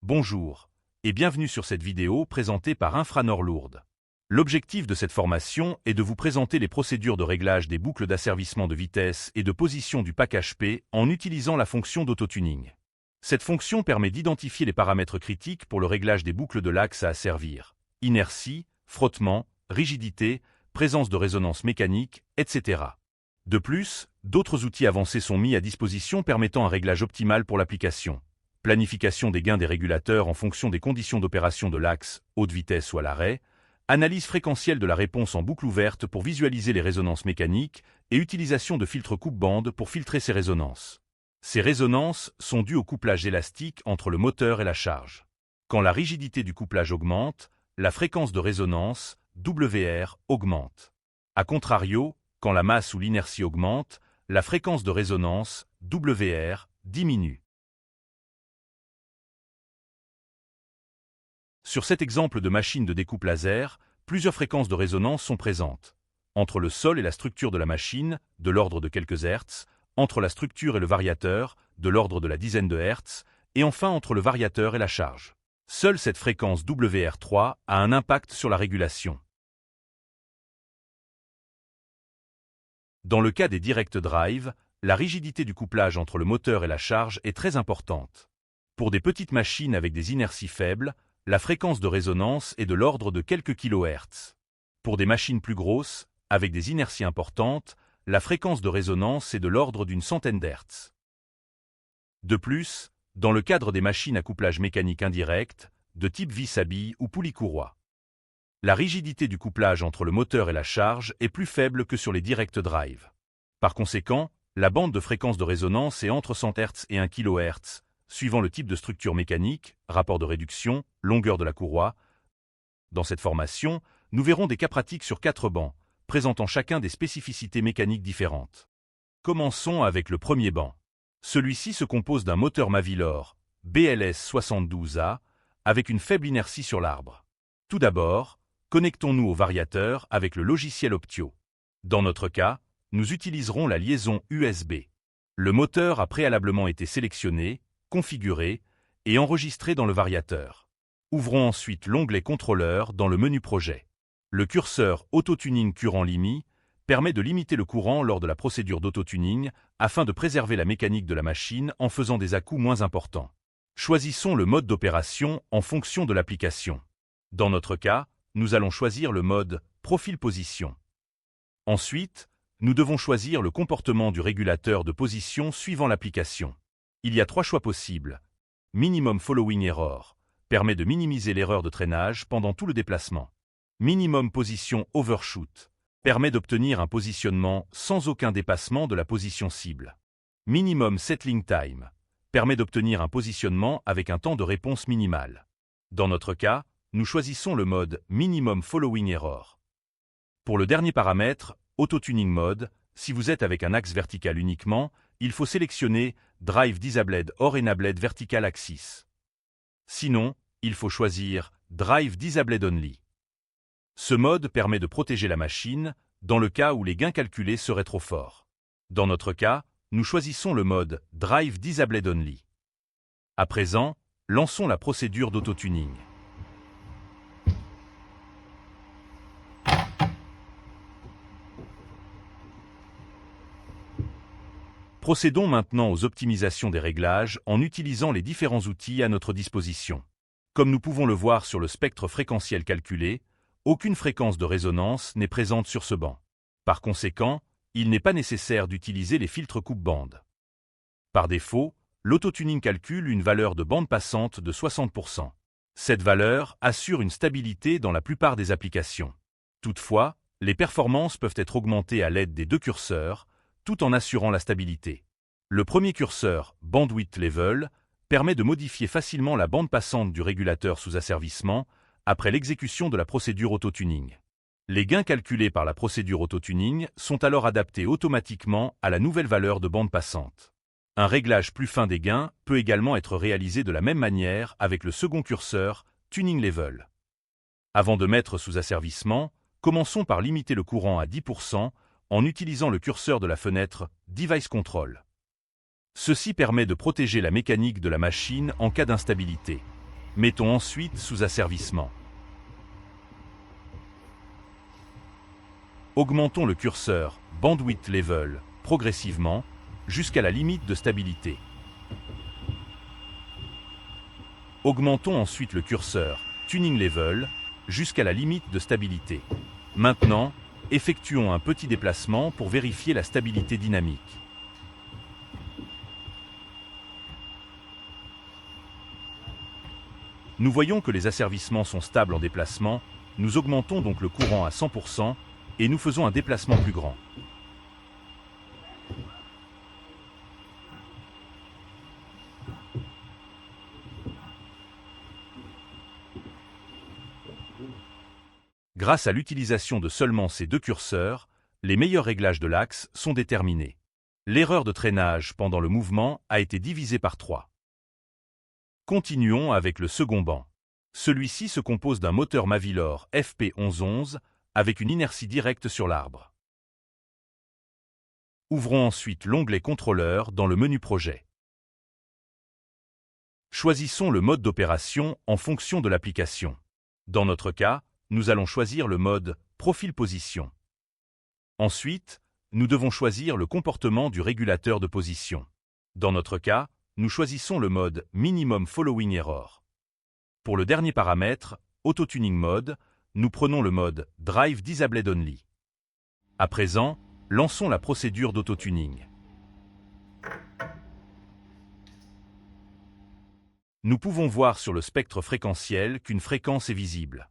Bonjour, et bienvenue sur cette vidéo présentée par Infranor Lourdes. L'objectif de cette formation est de vous présenter les procédures de réglage des boucles d'asservissement de vitesse et de position du pack HP en utilisant la fonction d'autotuning. Cette fonction permet d'identifier les paramètres critiques pour le réglage des boucles de l'axe à asservir: inertie, frottement, rigidité, présence de résonance mécanique, etc. De plus, d'autres outils avancés sont mis à disposition permettant un réglage optimal pour l'application. Planification des gains des régulateurs en fonction des conditions d'opération de l'axe, haute vitesse ou à l'arrêt, analyse fréquentielle de la réponse en boucle ouverte pour visualiser les résonances mécaniques et utilisation de filtres coupe-bande pour filtrer ces résonances. Ces résonances sont dues au couplage élastique entre le moteur et la charge. Quand la rigidité du couplage augmente, la fréquence de résonance, WR, augmente. A contrario, quand la masse ou l'inertie augmente, la fréquence de résonance, WR, diminue. Sur cet exemple de machine de découpe laser, plusieurs fréquences de résonance sont présentes. Entre le sol et la structure de la machine, de l'ordre de quelques hertz, entre la structure et le variateur, de l'ordre de la dizaine de hertz, et enfin entre le variateur et la charge. Seule cette fréquence WR3 a un impact sur la régulation. Dans le cas des direct drive, la rigidité du couplage entre le moteur et la charge est très importante. Pour des petites machines avec des inerties faibles, la fréquence de résonance est de l'ordre de quelques kHz. Pour des machines plus grosses, avec des inerties importantes, la fréquence de résonance est de l'ordre d'une centaine d'hertz. De plus, dans le cadre des machines à couplage mécanique indirect, de type vis à billes ou poulie-courroie, la rigidité du couplage entre le moteur et la charge est plus faible que sur les direct drive. Par conséquent, la bande de fréquence de résonance est entre 100 Hz et 1 kHz, suivant le type de structure mécanique, rapport de réduction, longueur de la courroie. Dans cette formation, nous verrons des cas pratiques sur 4 bancs, présentant chacun des spécificités mécaniques différentes. Commençons avec le premier banc. Celui-ci se compose d'un moteur Mavilor, BLS 72A, avec une faible inertie sur l'arbre. Tout d'abord, connectons-nous au variateur avec le logiciel Optio. Dans notre cas, nous utiliserons la liaison USB. Le moteur a préalablement été sélectionné, configuré et enregistré dans le variateur. Ouvrons ensuite l'onglet Contrôleur dans le menu Projet. Le curseur Autotuning Current Limit permet de limiter le courant lors de la procédure d'autotuning afin de préserver la mécanique de la machine en faisant des à-coups moins importants. Choisissons le mode d'opération en fonction de l'application. Dans notre cas, nous allons choisir le mode Profil-Position. Ensuite, nous devons choisir le comportement du régulateur de position suivant l'application. Il y a 3 choix possibles. Minimum Following Error permet de minimiser l'erreur de traînage pendant tout le déplacement. Minimum Position Overshoot permet d'obtenir un positionnement sans aucun dépassement de la position cible. Minimum Settling Time permet d'obtenir un positionnement avec un temps de réponse minimal. Dans notre cas, nous choisissons le mode Minimum Following Error. Pour le dernier paramètre, Autotuning Mode, si vous êtes avec un axe vertical uniquement, il faut sélectionner Drive Disabled or Enabled Vertical Axis. Sinon, il faut choisir Drive Disabled Only. Ce mode permet de protéger la machine dans le cas où les gains calculés seraient trop forts. Dans notre cas, nous choisissons le mode Drive Disabled Only. À présent, lançons la procédure d'autotuning. Procédons maintenant aux optimisations des réglages en utilisant les différents outils à notre disposition. Comme nous pouvons le voir sur le spectre fréquentiel calculé, aucune fréquence de résonance n'est présente sur ce banc. Par conséquent, il n'est pas nécessaire d'utiliser les filtres coupe-bande. Par défaut, l'autotuning calcule une valeur de bande passante de 60%. Cette valeur assure une stabilité dans la plupart des applications. Toutefois, les performances peuvent être augmentées à l'aide des 2 curseurs, tout en assurant la stabilité. Le premier curseur, Bandwidth Level, permet de modifier facilement la bande passante du régulateur sous asservissement après l'exécution de la procédure autotuning. Les gains calculés par la procédure autotuning sont alors adaptés automatiquement à la nouvelle valeur de bande passante. Un réglage plus fin des gains peut également être réalisé de la même manière avec le second curseur, Tuning Level. Avant de mettre sous asservissement, commençons par limiter le courant à 10% en utilisant le curseur de la fenêtre Device Control. Ceci permet de protéger la mécanique de la machine en cas d'instabilité. Mettons ensuite sous asservissement. Augmentons le curseur Bandwidth Level progressivement jusqu'à la limite de stabilité. Augmentons ensuite le curseur Tuning Level jusqu'à la limite de stabilité. Maintenant, effectuons un petit déplacement pour vérifier la stabilité dynamique. Nous voyons que les asservissements sont stables en déplacement, nous augmentons donc le courant à 100% et nous faisons un déplacement plus grand. Grâce à l'utilisation de seulement ces deux curseurs, les meilleurs réglages de l'axe sont déterminés. L'erreur de traînage pendant le mouvement a été divisée par 3. Continuons avec le second banc. Celui-ci se compose d'un moteur Mavilor FP1111 avec une inertie directe sur l'arbre. Ouvrons ensuite l'onglet Contrôleur dans le menu Projet. Choisissons le mode d'opération en fonction de l'application. Dans notre cas, nous allons choisir le mode Profil Position. Ensuite, nous devons choisir le comportement du régulateur de position. Dans notre cas, nous choisissons le mode Minimum Following Error. Pour le dernier paramètre, Auto-Tuning Mode, nous prenons le mode Drive Disabled Only. À présent, lançons la procédure d'auto-tuning. Nous pouvons voir sur le spectre fréquentiel qu'une fréquence est visible.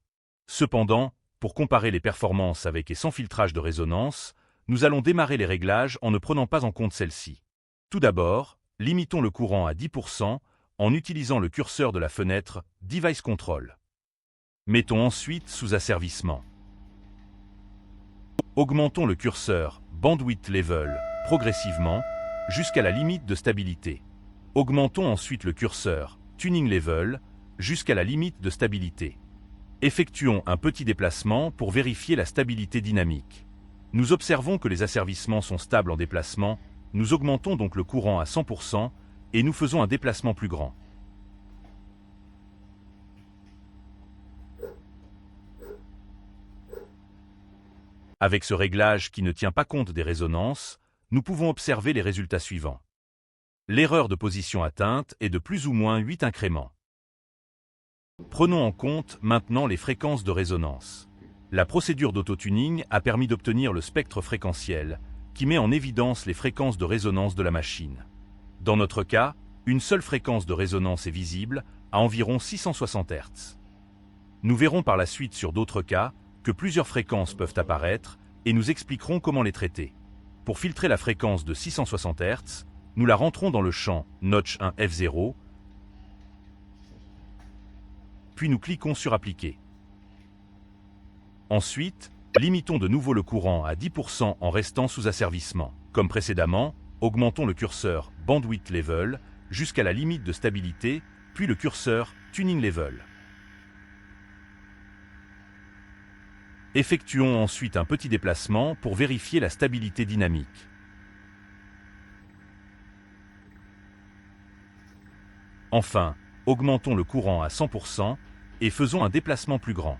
Cependant, pour comparer les performances avec et sans filtrage de résonance, nous allons démarrer les réglages en ne prenant pas en compte celle-ci. Tout d'abord, limitons le courant à 10% en utilisant le curseur de la fenêtre Device Control. Mettons ensuite sous asservissement. Augmentons le curseur Bandwidth Level progressivement jusqu'à la limite de stabilité. Augmentons ensuite le curseur Tuning Level jusqu'à la limite de stabilité. Effectuons un petit déplacement pour vérifier la stabilité dynamique. Nous observons que les asservissements sont stables en déplacement, nous augmentons donc le courant à 100% et nous faisons un déplacement plus grand. Avec ce réglage qui ne tient pas compte des résonances, nous pouvons observer les résultats suivants. L'erreur de position atteinte est de plus ou moins 8 incréments. Prenons en compte maintenant les fréquences de résonance. La procédure d'auto-tuning a permis d'obtenir le spectre fréquentiel, qui met en évidence les fréquences de résonance de la machine. Dans notre cas, une seule fréquence de résonance est visible, à environ 660 Hz. Nous verrons par la suite sur d'autres cas que plusieurs fréquences peuvent apparaître et nous expliquerons comment les traiter. Pour filtrer la fréquence de 660 Hz, nous la rentrons dans le champ Notch 1 F0, puis nous cliquons sur Appliquer. Ensuite, limitons de nouveau le courant à 10% en restant sous asservissement. Comme précédemment, augmentons le curseur Bandwidth Level jusqu'à la limite de stabilité, puis le curseur Tuning Level. Effectuons ensuite un petit déplacement pour vérifier la stabilité dynamique. Enfin, augmentons le courant à 100% et faisons un déplacement plus grand.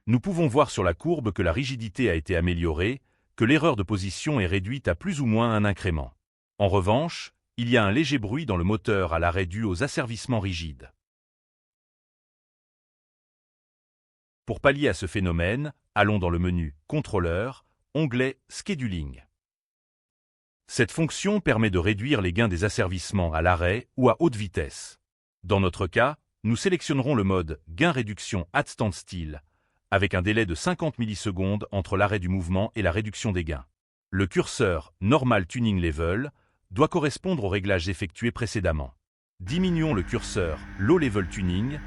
Nous pouvons voir sur la courbe que la rigidité a été améliorée, que l'erreur de position est réduite à plus ou moins un incrément. En revanche, il y a un léger bruit dans le moteur à l'arrêt dû aux asservissements rigides. Pour pallier à ce phénomène, allons dans le menu Contrôleur, onglet Scheduling. Cette fonction permet de réduire les gains des asservissements à l'arrêt ou à haute vitesse. Dans notre cas, nous sélectionnerons le mode Gain Réduction at Standstill, avec un délai de 50 millisecondes entre l'arrêt du mouvement et la réduction des gains. Le curseur Normal Tuning Level doit correspondre aux réglages effectués précédemment. Diminuons le curseur Low Level Tuning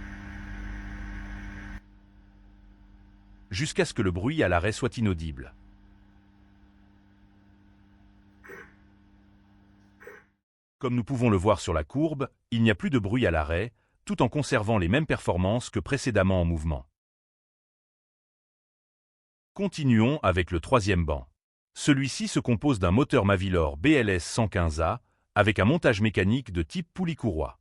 jusqu'à ce que le bruit à l'arrêt soit inaudible. Comme nous pouvons le voir sur la courbe, il n'y a plus de bruit à l'arrêt, tout en conservant les mêmes performances que précédemment en mouvement. Continuons avec le troisième banc. Celui-ci se compose d'un moteur Mavilor BLS 115A avec un montage mécanique de type poulie-courroie.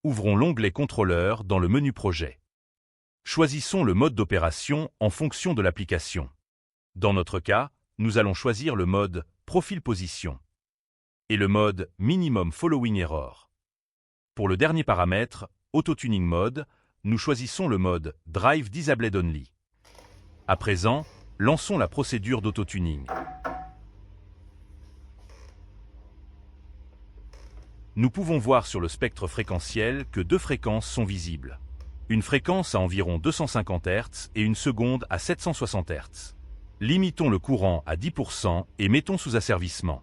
Ouvrons l'onglet Contrôleur dans le menu Projet. Choisissons le mode d'opération en fonction de l'application. Dans notre cas, nous allons choisir le mode Profil Position et le mode Minimum Following Error. Pour le dernier paramètre, Auto-Tuning Mode, nous choisissons le mode Drive Disabled Only. À présent, lançons la procédure d'auto-tuning. Nous pouvons voir sur le spectre fréquentiel que deux fréquences sont visibles. Une fréquence à environ 250 Hz et une seconde à 760 Hz. Limitons le courant à 10% et mettons sous asservissement.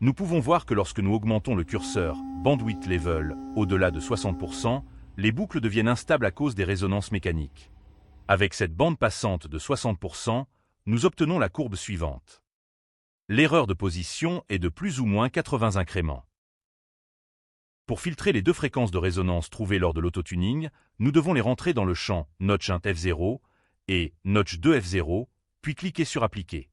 Nous pouvons voir que lorsque nous augmentons le curseur Bandwidth Level au-delà de 60%, les boucles deviennent instables à cause des résonances mécaniques. Avec cette bande passante de 60%, nous obtenons la courbe suivante. L'erreur de position est de plus ou moins 80 incréments. Pour filtrer les deux fréquences de résonance trouvées lors de l'autotuning, nous devons les rentrer dans le champ Notch 1 F0 et Notch 2 F0, puis cliquer sur Appliquer.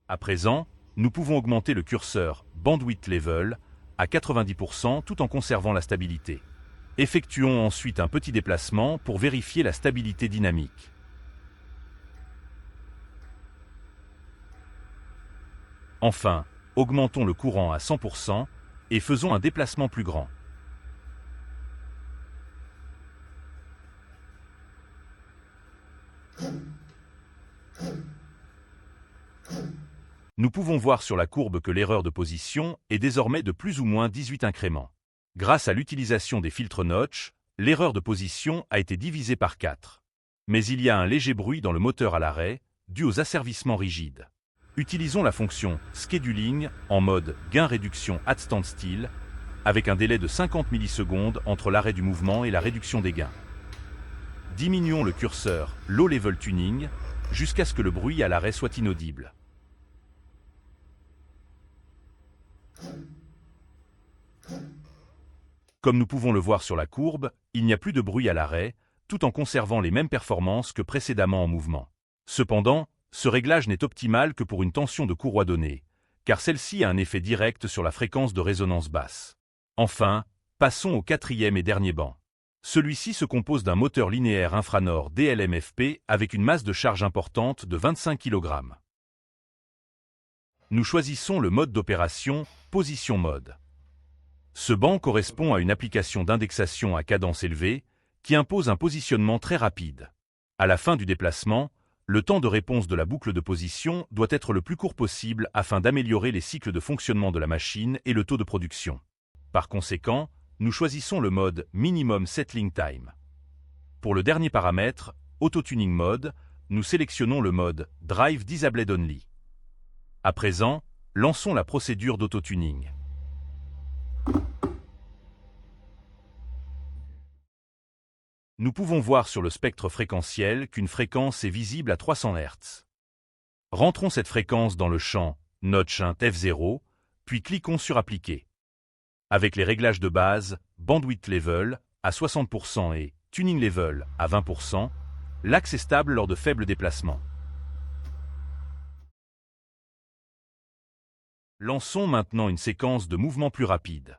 À présent, nous pouvons augmenter le curseur Bandwidth Level à 90% tout en conservant la stabilité. Effectuons ensuite un petit déplacement pour vérifier la stabilité dynamique. Enfin, augmentons le courant à 100% et faisons un déplacement plus grand. Nous pouvons voir sur la courbe que l'erreur de position est désormais de plus ou moins 18 incréments. Grâce à l'utilisation des filtres Notch, l'erreur de position a été divisée par 4. Mais il y a un léger bruit dans le moteur à l'arrêt, dû aux asservissements rigides. Utilisons la fonction Scheduling en mode gain-réduction at standstill, avec un délai de 50 millisecondes entre l'arrêt du mouvement et la réduction des gains. Diminuons le curseur Low Level Tuning jusqu'à ce que le bruit à l'arrêt soit inaudible. Comme nous pouvons le voir sur la courbe, il n'y a plus de bruit à l'arrêt, tout en conservant les mêmes performances que précédemment en mouvement. Cependant, ce réglage n'est optimal que pour une tension de courroie donnée, car celle-ci a un effet direct sur la fréquence de résonance basse. Enfin, passons au quatrième et dernier banc. Celui-ci se compose d'un moteur linéaire infranord DLMFP avec une masse de charge importante de 25 kg. Nous choisissons le mode d'opération Position Mode. Ce banc correspond à une application d'indexation à cadence élevée qui impose un positionnement très rapide. À la fin du déplacement, le temps de réponse de la boucle de position doit être le plus court possible afin d'améliorer les cycles de fonctionnement de la machine et le taux de production. Par conséquent, nous choisissons le mode Minimum Settling Time. Pour le dernier paramètre, Auto-Tuning Mode, nous sélectionnons le mode Drive Disabled Only. À présent, lançons la procédure d'auto-tuning. Nous pouvons voir sur le spectre fréquentiel qu'une fréquence est visible à 300 Hz. Rentrons cette fréquence dans le champ Notch 1 F0, puis cliquons sur Appliquer. Avec les réglages de base, Bandwidth Level à 60% et Tuning Level à 20%, l'axe est stable lors de faibles déplacements. Lançons maintenant une séquence de mouvements plus rapides.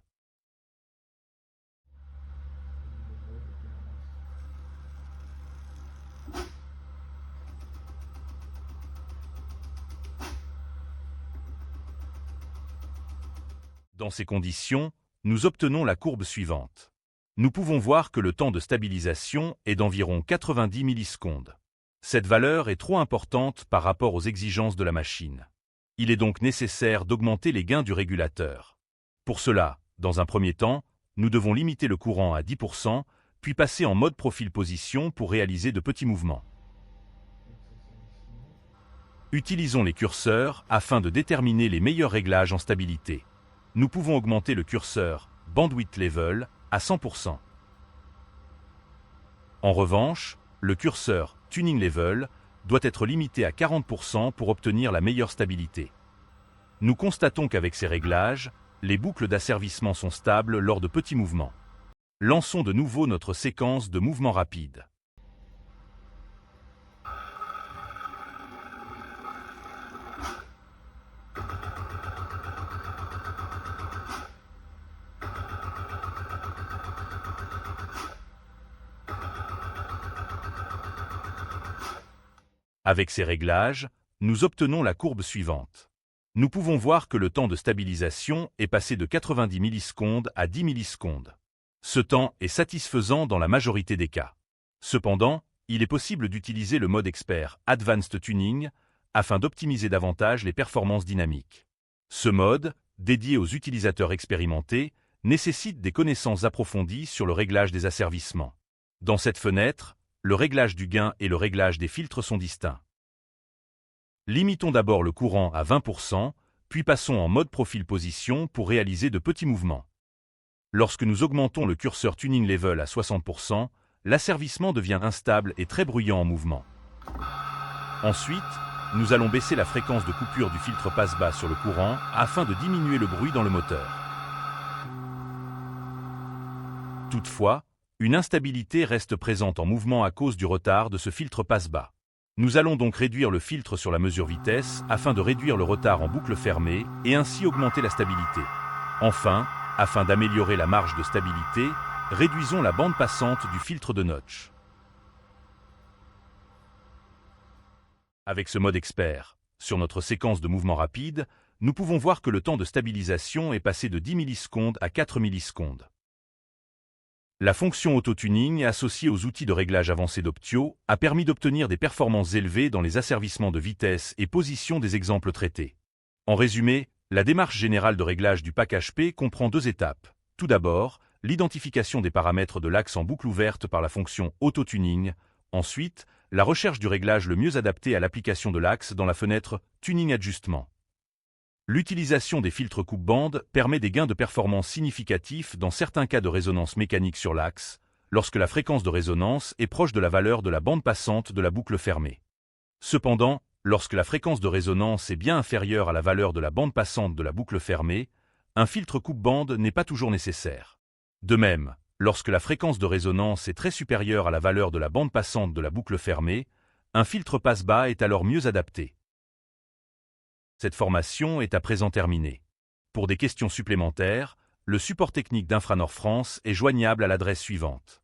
Dans ces conditions, nous obtenons la courbe suivante. Nous pouvons voir que le temps de stabilisation est d'environ 90 millisecondes. Cette valeur est trop importante par rapport aux exigences de la machine. Il est donc nécessaire d'augmenter les gains du régulateur. Pour cela, dans un premier temps, nous devons limiter le courant à 10%, puis passer en mode profil position pour réaliser de petits mouvements. Utilisons les curseurs afin de déterminer les meilleurs réglages en stabilité. Nous pouvons augmenter le curseur Bandwidth Level à 100%. En revanche, le curseur Tuning Level doit être limité à 40% pour obtenir la meilleure stabilité. Nous constatons qu'avec ces réglages, les boucles d'asservissement sont stables lors de petits mouvements. Lançons de nouveau notre séquence de mouvements rapides. Avec ces réglages, nous obtenons la courbe suivante. Nous pouvons voir que le temps de stabilisation est passé de 90 millisecondes à 10 millisecondes. Ce temps est satisfaisant dans la majorité des cas. Cependant, il est possible d'utiliser le mode expert Advanced Tuning afin d'optimiser davantage les performances dynamiques. Ce mode, dédié aux utilisateurs expérimentés, nécessite des connaissances approfondies sur le réglage des asservissements. Dans cette fenêtre, le réglage du gain et le réglage des filtres sont distincts. Limitons d'abord le courant à 20%, puis passons en mode profil position pour réaliser de petits mouvements. Lorsque nous augmentons le curseur Tuning Level à 60%, l'asservissement devient instable et très bruyant en mouvement. Ensuite, nous allons baisser la fréquence de coupure du filtre passe-bas sur le courant afin de diminuer le bruit dans le moteur. Toutefois, une instabilité reste présente en mouvement à cause du retard de ce filtre passe-bas. Nous allons donc réduire le filtre sur la mesure vitesse afin de réduire le retard en boucle fermée et ainsi augmenter la stabilité. Enfin, afin d'améliorer la marge de stabilité, réduisons la bande passante du filtre de notch. Avec ce mode expert, sur notre séquence de mouvements rapides, nous pouvons voir que le temps de stabilisation est passé de 10 millisecondes à 4 millisecondes. La fonction auto-tuning associée aux outils de réglage avancés d'Optio a permis d'obtenir des performances élevées dans les asservissements de vitesse et position des exemples traités. En résumé, la démarche générale de réglage du pack HP comprend deux étapes. Tout d'abord, l'identification des paramètres de l'axe en boucle ouverte par la fonction auto-tuning. Ensuite, la recherche du réglage le mieux adapté à l'application de l'axe dans la fenêtre Tuning Adjustement. L'utilisation des filtres coupe-bande permet des gains de performance significatifs dans certains cas de résonance mécanique sur l'axe, lorsque la fréquence de résonance est proche de la valeur de la bande passante de la boucle fermée. Cependant, lorsque la fréquence de résonance est bien inférieure à la valeur de la bande passante de la boucle fermée, un filtre coupe-bande n'est pas toujours nécessaire. De même, lorsque la fréquence de résonance est très supérieure à la valeur de la bande passante de la boucle fermée, un filtre passe-bas est alors mieux adapté. Cette formation est à présent terminée. Pour des questions supplémentaires, le support technique d'Infranord France est joignable à l'adresse suivante.